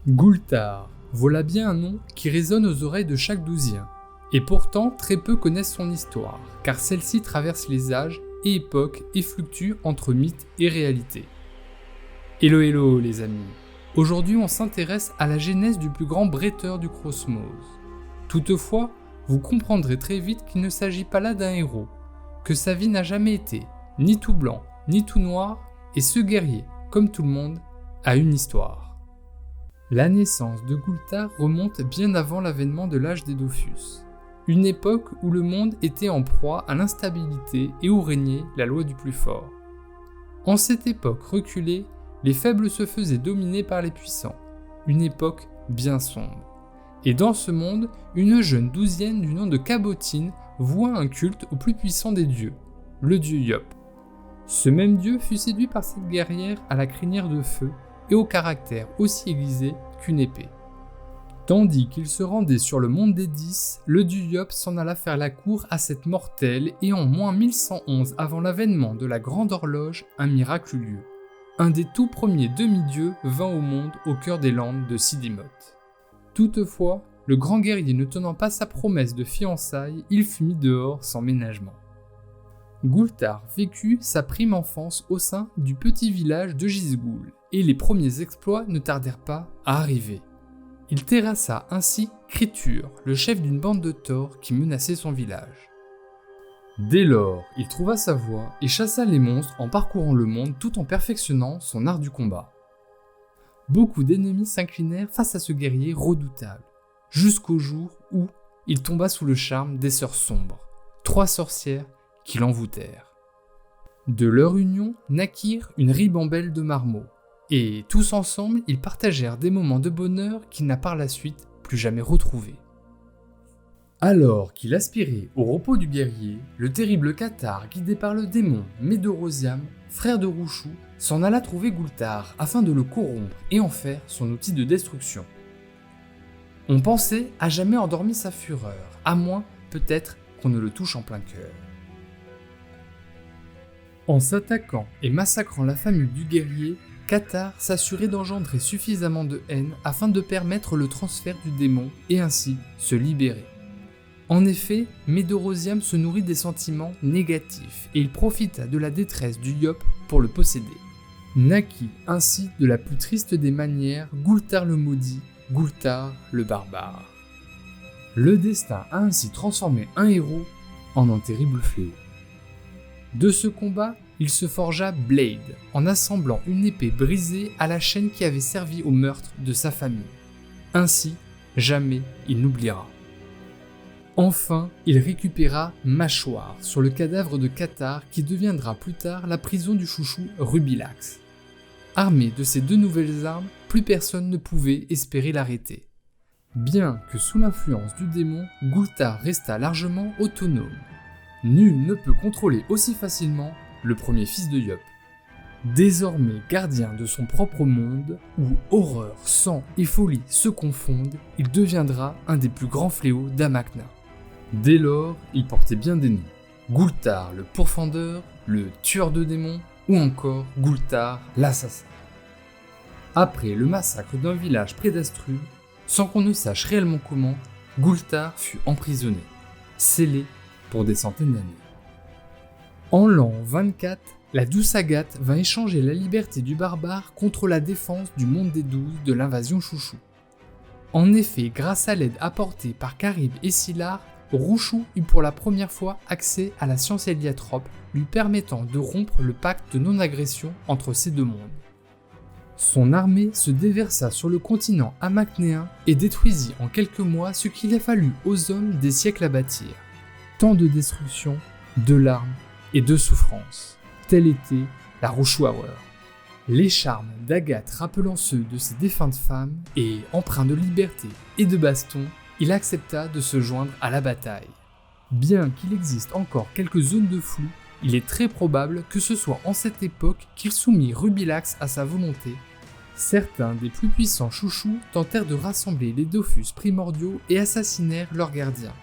Gultar, voilà bien un nom qui résonne aux oreilles de chaque douzien. Et pourtant, très peu connaissent son histoire, car celle-ci traverse les âges et époques et fluctue entre mythe et réalité. Hello hello les amis, aujourd'hui on s'intéresse à la genèse du plus grand bretteur du cosmos. Toutefois, vous comprendrez très vite qu'il ne s'agit pas là d'un héros, que sa vie n'a jamais été ni tout blanc, ni tout noir, et ce guerrier, comme tout le monde, a une histoire. La naissance de Gultar remonte bien avant l'avènement de l'âge des Dofus, une époque où le monde était en proie à l'instabilité et où régnait la loi du plus fort. En cette époque reculée, les faibles se faisaient dominer par les puissants, une époque bien sombre. Et dans ce monde, une jeune douzienne du nom de Cabotine voua un culte au plus puissant des dieux, le dieu Yop. Ce même dieu fut séduit par cette guerrière à la crinière de feu et au caractère aussi aiguisé qu'une épée. Tandis qu'il se rendait sur le monde des 10, le dieu Yop s'en alla faire la cour à cette mortelle et en moins 1111 avant l'avènement de la grande horloge, un miracle eut lieu. Un des tout premiers demi-dieux vint au monde au cœur des landes de Sidimoth. Toutefois, le grand guerrier ne tenant pas sa promesse de fiançailles, il fut mis dehors sans ménagement. Gultar vécut sa prime enfance au sein du petit village de Gisgoul, et les premiers exploits ne tardèrent pas à arriver. Il terrassa ainsi Kritur, le chef d'une bande de taures qui menaçait son village. Dès lors, il trouva sa voie et chassa les monstres en parcourant le monde tout en perfectionnant son art du combat. Beaucoup d'ennemis s'inclinèrent face à ce guerrier redoutable, jusqu'au jour où il tomba sous le charme des sœurs sombres, 3 sorcières qui l'envoûtèrent. De leur union naquirent une ribambelle de marmots, et tous ensemble ils partagèrent des moments de bonheur qu'il n'a par la suite plus jamais retrouvés. Alors qu'il aspirait au repos du guerrier, le terrible Cathare, guidé par le démon Médorosiam, frère de Rouchou, s'en alla trouver Gultar afin de le corrompre et en faire son outil de destruction. On pensait à jamais endormi sa fureur, à moins peut-être qu'on ne le touche en plein cœur. En s'attaquant et massacrant la famille du guerrier, Cathare s'assurait d'engendrer suffisamment de haine afin de permettre le transfert du démon et ainsi se libérer. En effet, Médorosiam se nourrit des sentiments négatifs et il profita de la détresse du Yop pour le posséder. Naquit ainsi de la plus triste des manières Gultar le maudit, Gultar le barbare. Le destin a ainsi transformé un héros en un terrible fléau. De ce combat, il se forgea Blade en assemblant une épée brisée à la chaîne qui avait servi au meurtre de sa famille. Ainsi, jamais il n'oubliera. Enfin, il récupéra Mâchoire sur le cadavre de Cathare qui deviendra plus tard la prison du chouchou Rubilax. Armé de ces 2 nouvelles armes, plus personne ne pouvait espérer l'arrêter. Bien que sous l'influence du démon, Gultar resta largement autonome. Nul ne peut contrôler aussi facilement le premier fils de Yop. Désormais gardien de son propre monde, où horreur, sang et folie se confondent, il deviendra un des plus grands fléaux d'Amakna. Dès lors, il portait bien des noms. Gultar le pourfendeur, le tueur de démons, ou encore Gultar l'assassin. Après le massacre d'un village près d'Astrub, sans qu'on ne sache réellement comment, Gultar fut emprisonné, scellé pour des centaines d'années. En l'an 24, la douce Agathe vint échanger la liberté du barbare contre la défense du monde des 12 de l'invasion chouchou. En effet, grâce à l'aide apportée par Charybde et Scylla, Rouchou eut pour la première fois accès à la science héliatrope, lui permettant de rompre le pacte de non-agression entre ces 2 mondes. Son armée se déversa sur le continent amaknéen et détruisit en quelques mois ce qu'il a fallu aux hommes des siècles à bâtir. Tant de destruction, de larmes et de souffrances. Telle était la Rouchou Hour. Les charmes d'Agathe rappelant ceux de ses défuntes femmes, et empreint de liberté et de baston, il accepta de se joindre à la bataille. Bien qu'il existe encore quelques zones de flou, il est très probable que ce soit en cette époque qu'il soumit Rubilax à sa volonté. Certains des plus puissants chouchous tentèrent de rassembler les Dofus primordiaux et assassinèrent leurs gardiens.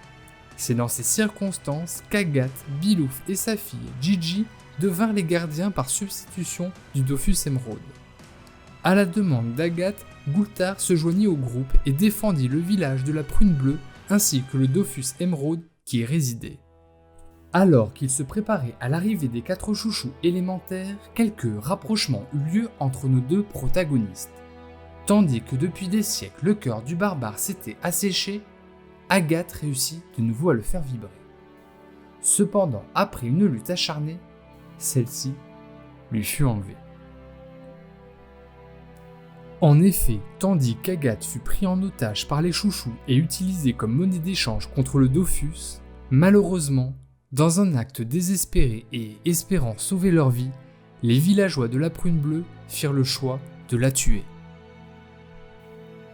C'est dans ces circonstances qu'Agathe, Bilouf et sa fille Gigi devinrent les gardiens par substitution du Dofus Émeraude. À la demande d'Agathe, Goulthar se joignit au groupe et défendit le village de la Prune Bleue ainsi que le Dofus Émeraude qui y résidait. Alors qu'il se préparait à l'arrivée des 4 chouchous élémentaires, quelques rapprochements eurent lieu entre nos deux protagonistes. Tandis que depuis des siècles le cœur du barbare s'était asséché, Agathe réussit de nouveau à le faire vibrer. Cependant, après une lutte acharnée, celle-ci lui fut enlevée. En effet, tandis qu'Agathe fut pris en otage par les chouchous et utilisé comme monnaie d'échange contre le Dofus, malheureusement, dans un acte désespéré et espérant sauver leur vie, les villageois de la Prune Bleue firent le choix de la tuer.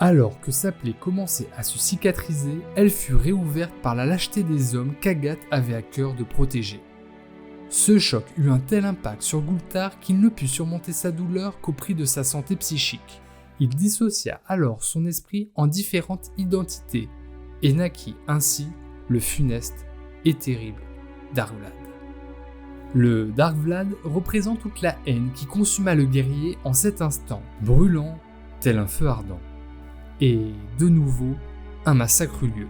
Alors que sa plaie commençait à se cicatriser, elle fut réouverte par la lâcheté des hommes qu'Agathe avait à cœur de protéger. Ce choc eut un tel impact sur Goulthar qu'il ne put surmonter sa douleur qu'au prix de sa santé psychique. Il dissocia alors son esprit en différentes identités et naquit ainsi le funeste et terrible Dark-Vlad. Le Dark-Vlad représente toute la haine qui consuma le guerrier en cet instant, brûlant tel un feu ardent. Et de nouveau, un massacre eut lieu.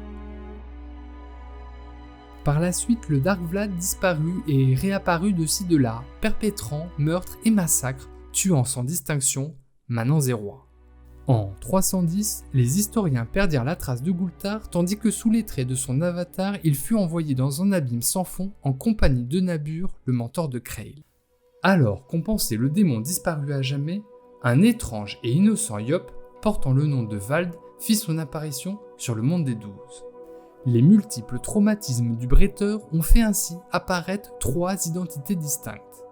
Par la suite, le Dark-Vlad disparut et réapparut de ci de là, perpétrant meurtres et massacres, tuant sans distinction manants et rois. En 310, les historiens perdirent la trace de Goulthar tandis que sous les traits de son avatar, il fut envoyé dans un abîme sans fond en compagnie de Nabur, le mentor de Creil. Alors qu'on pensait le démon disparu à jamais, un étrange et innocent Yop, portant le nom de Vald, fit son apparition sur le monde des 12. Les multiples traumatismes du bretteur ont fait ainsi apparaître 3 identités distinctes.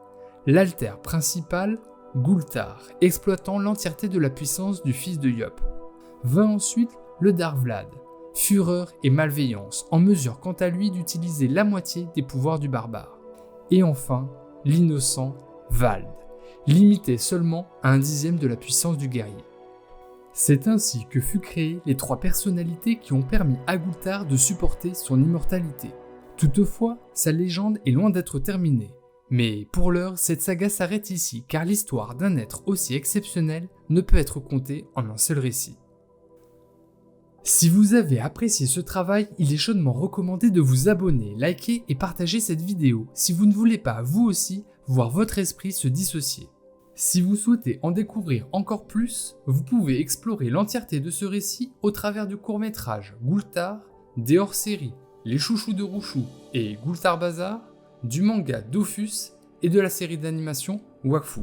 L'alter principal, Goulthar, exploitant l'entièreté de la puissance du fils de Yop. Vint ensuite le Dark-Vlad, fureur et malveillance, en mesure quant à lui d'utiliser la moitié des pouvoirs du barbare. Et enfin, l'innocent Vald, limité seulement à 1/10 de la puissance du guerrier. C'est ainsi que furent créées les 3 personnalités qui ont permis à Goulthar de supporter son immortalité. Toutefois, sa légende est loin d'être terminée. Mais pour l'heure, cette saga s'arrête ici car l'histoire d'un être aussi exceptionnel ne peut être contée en un seul récit. Si vous avez apprécié ce travail, il est chaudement recommandé de vous abonner, liker et partager cette vidéo si vous ne voulez pas, vous aussi, voir votre esprit se dissocier. Si vous souhaitez en découvrir encore plus, vous pouvez explorer l'entièreté de ce récit au travers du court-métrage Goulthar, des hors-séries Les Chouchous de Rouchou et Goulthar Bazar, du manga Dofus et de la série d'animation Wakfu.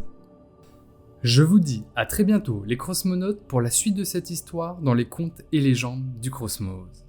Je vous dis à très bientôt les Crossmonautes pour la suite de cette histoire dans les contes et légendes du Crossmose.